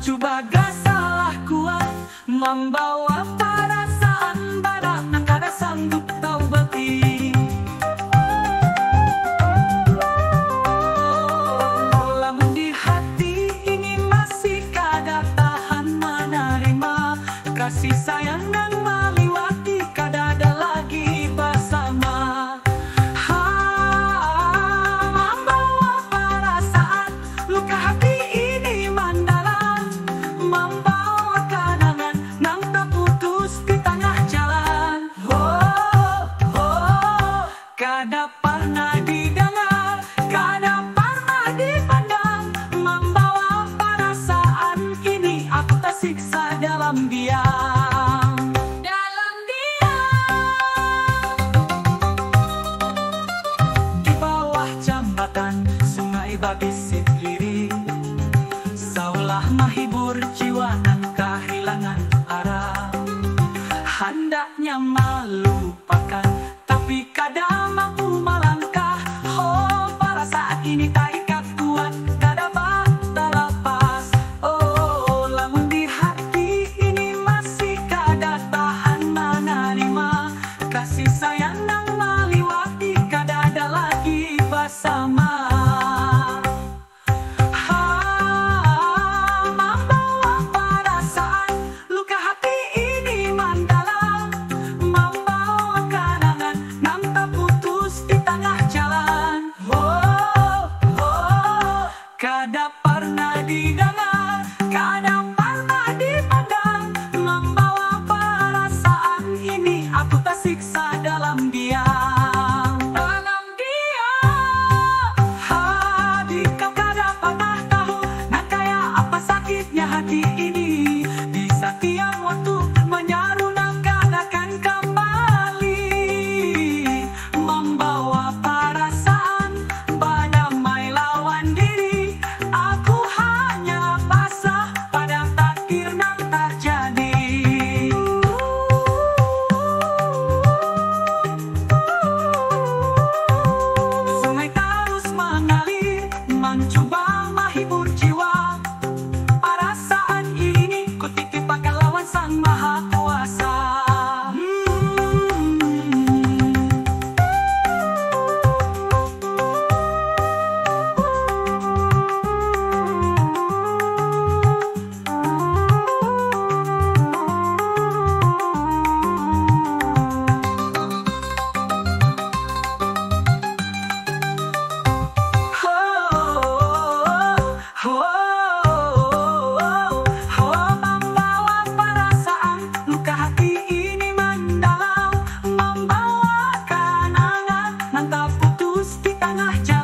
mencoba gak salah kuat, membawa perasaan pada kada sanggup tahu beti. Lamun di hati ini masih kada tahan menerima kasih sayang dan meliwati kada ada lagi bersama. Membawa perasaan luka hati ini mendalam, membawa kenangan yang terputus di tengah jalan. Kada pernah didengar, kada pernah dipandang, membawa perasaan ini aku tersiksa dalam diam. Dalam diam. Di bawah jembatan sungai Babisik Liri, saulah menghibur jiwa yang kehilangan arah. Hendaknya melupakan, tapi kada mampu melangkah. Perasaan ini tak ikat kuat, kada dapat terlepas. Lamun di hati ini masih kada tahan menerima kasih sayang yang meliwati kada ada lagi bersama. Membawa perasaan luka hati ini mendalam, membawa kenangan yang terputus di tengah jalan. Kada pernah didengar, kada pernah dipandang, membawa perasaan ini aku tersiksa dalam diam. Dalam diam. Hati kau kada pernah tahu nak kaya apa sakitnya hati ini. Di setiap waktu menyaru nak kada akan kembali, membawa perasaan berdamai lawan diri. Aku hanya pasrah pada takdir yang terjadi. Sungai terus mengalir, mencoba menghibur jiwa. Perasaan ini ku titipkan lawan Sang Maha Kuasa. Membawa perasaan luka hati ini mendalam, membawa kenangan yang terputus di tengah jalan.